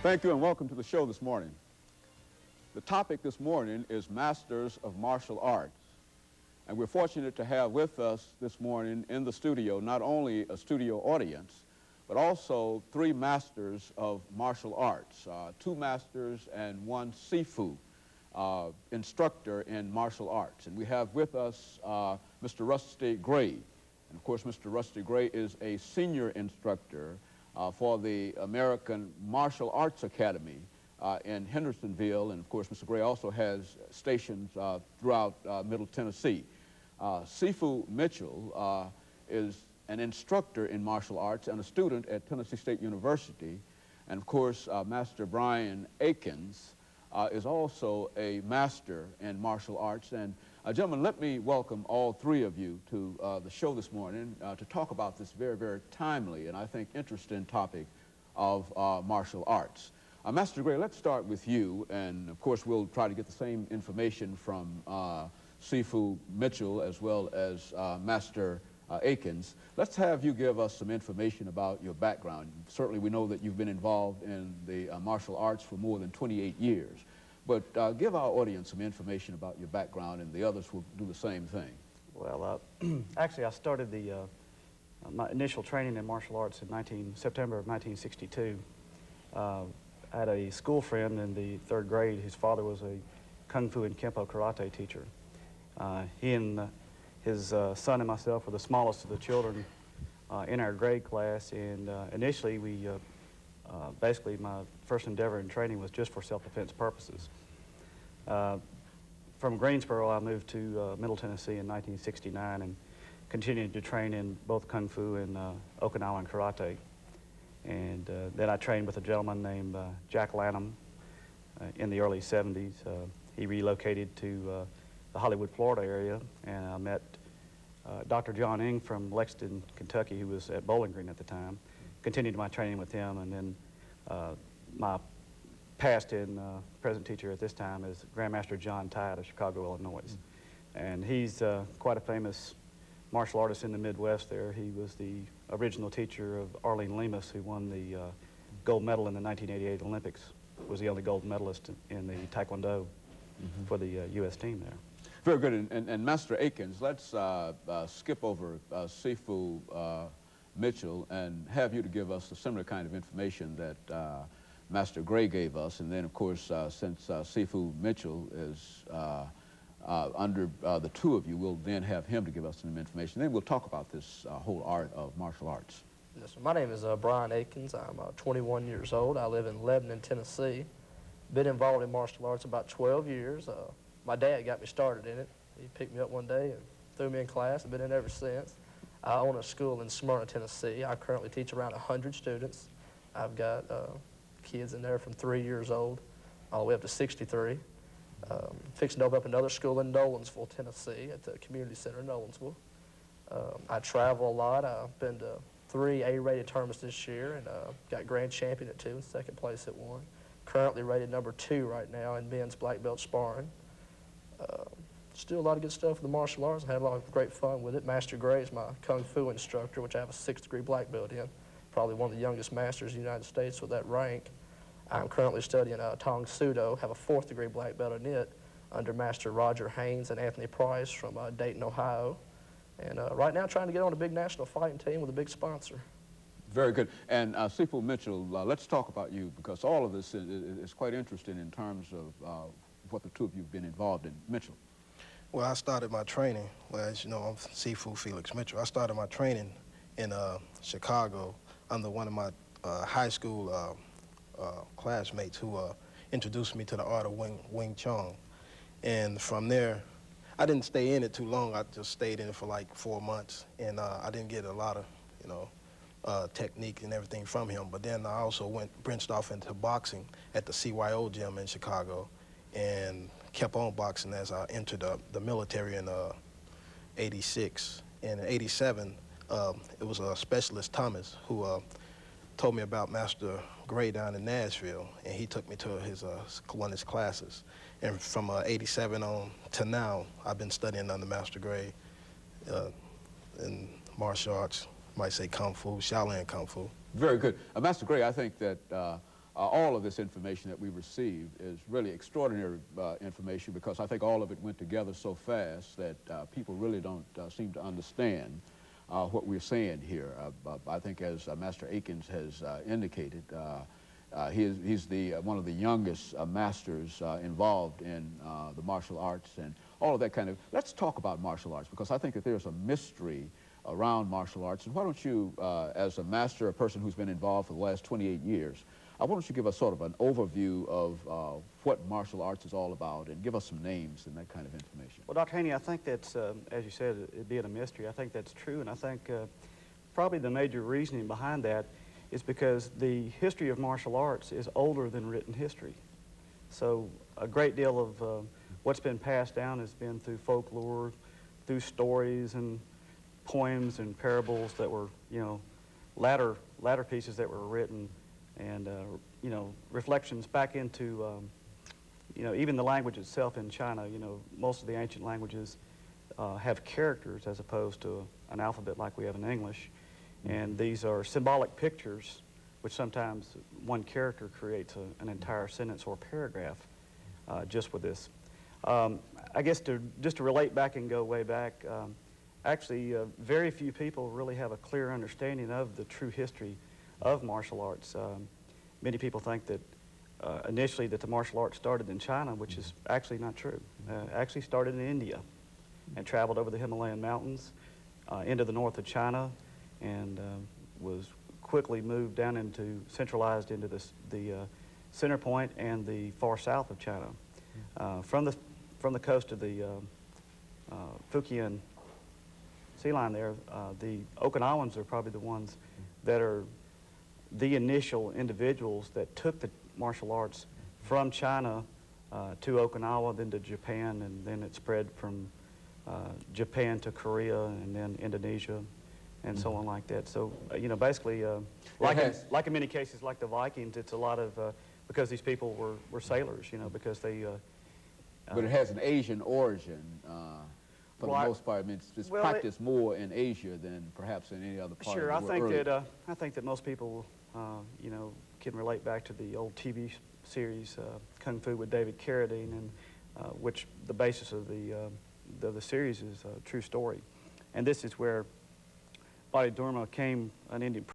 Thank you and welcome to the show this morning. The topic this morning is Masters of Martial Arts. And we're fortunate to have with us this morning in the studio not only a studio audience, but also three masters of martial arts, two masters and one Sifu instructor in martial arts. And we have with us Mr. Rusty Gray. And of course, Mr. Rusty Gray is a senior instructor for the American Martial Arts Academy in Hendersonville. And of course, Mr. Gray also has stations throughout Middle Tennessee. Sifu Mitchell is an instructor in martial arts and a student at Tennessee State University. And of course, Master BAkins is also a master in martial arts. And gentlemen, let me welcome all three of you to the show this morning to talk about this very, very timely and I think interesting topic of martial arts. Master Gray, let's start with you, and of course we'll try to get the same information from Sifu Mitchell as well as Master Akins. Let's have you give us some information about your background. Certainly we know that you've been involved in the martial arts for more than 28 years. But give our audience some information about your background, and the others will do the same thing. Well, actually, I started my initial training in martial arts in September of 1962. I had a school friend in the 3rd grade. His father was a Kung Fu and Kempo karate teacher. He and his son and myself were the smallest of the children in our grade class, and initially basically my first endeavor in training was just for self-defense purposes. From Greensboro, I moved to Middle Tennessee in 1969 and continued to train in both Kung Fu and Okinawan karate. And then I trained with a gentleman named Jack Lanham in the early 70s. He relocated to the Hollywood, Florida area, and I met Dr. John Ng from Lexington, Kentucky, who was at Bowling Green at the time. Continued my training with him, and then my past and present teacher at this time is Grandmaster John Tide of Chicago, Illinois. And he's quite a famous martial artist in the Midwest there. He was the original teacher of Arlene Lemus, who won the gold medal in the 1988 Olympics, was the only gold medalist in the Taekwondo for the U.S. team there. Very good. And Master Akins, let's skip over Sifu Mitchell and have you to give us a similar kind of information that Master Gray gave us. And then, of course, since Sifu Mitchell is under the two of you, we'll then have him to give us some information. Then we'll talk about this whole art of martial arts. Yes, sir. My name is BAkins. I'm 21 years old. I live in Lebanon, Tennessee. Been involved in martial arts about 12 years. My dad got me started in it. He picked me up one day and threw me in class. I've been in ever since. I own a school in Smyrna, Tennessee. I currently teach around 100 students. I've got kids in there from 3 years old all the way up to 63. Fixing to open up another school in Nolensville, Tennessee, at the community center in Nolensville. I travel a lot. I've been to 3 A-rated tournaments this year and got grand champion at 2 and second place at 1. Currently rated number 2 right now in men's black belt sparring. Still a lot of good stuff with the martial arts. I had a lot of great fun with it. Master Gray is my Kung Fu instructor, which I have a 6th degree black belt in. Probably one of the youngest masters in the United States with that rank. I'm currently studying Tong Sudo, have a 4th degree black belt in it under Master Roger Haynes and Anthony Price from Dayton, Ohio. And right now trying to get on a big national fighting team with a big sponsor. Very good. And Sifu Mitchell, let's talk about you, because all of this is quite interesting in terms of what the two of you have been involved in. Mitchell. Well, I started my training, well, as you know, I'm Sifu Felix Mitchell. I started my training in Chicago under one of my high school classmates who introduced me to the art of Wing Chun. And from there, I didn't stay in it too long. I just stayed in it for like 4 months, and I didn't get a lot of, technique and everything from him. But then I also branched off into boxing at the CYO gym in Chicago, and kept on boxing as I entered the military in '86. And in '87, it was a specialist, Thomas, who told me about Master Gray down in Nashville, and he took me to one of his classes. And from '87 on to now, I've been studying under Master Gray in martial arts, might say Kung Fu, Shaolin Kung Fu. Very good. Master Gray, I think that all of this information that we received is really extraordinary information, because I think all of it went together so fast that people really don't seem to understand what we're saying here. I think, as Master Akins has indicated, he's one of the youngest masters involved in the martial arts and all of that kind of. Let's talk about martial arts, because I think that there's a mystery around martial arts. And why don't you, as a master, a person who's been involved for the last 28 years, why don't you give us sort of an overview of what martial arts is all about, and give us some names and that kind of information. Well, Dr. Haney, I think that's, as you said, it being a mystery, I think that's true, and I think probably the major reasoning behind that is because the history of martial arts is older than written history. So a great deal of what's been passed down has been through folklore, through stories and poems and parables that were, you know, latter pieces that were written, and you know, reflections back into you know, even the language itself in China. You know, most of the ancient languages have characters as opposed to an alphabet like we have in English, and these are symbolic pictures, which sometimes one character creates an entire sentence or paragraph just with this. I guess just to relate back and go way back, actually very few people really have a clear understanding of the true history of martial arts. Many people think that initially that the martial arts started in China, which is actually not true. Actually started in India and traveled over the Himalayan mountains into the north of China, and was quickly moved down into, centralized into the center point and the far south of China. From the coast of the Fujian sea line there, the Okinawans are probably the ones that are the initial individuals that took the martial arts from China to Okinawa, then to Japan, and then it spread from Japan to Korea, and then Indonesia, and so on like that. So, you know, basically, like in many cases, like the Vikings, it's a lot of, because these people were sailors, you know, because they... but it has an Asian origin. For the most part, I mean, it's practiced more in Asia than perhaps in any other part sure, of the world. Sure, I think that most people, you know, can relate back to the old TV series Kung Fu with David Carradine, and which the basis of the series is a true story. And this is where Bodhidharma came, an Indian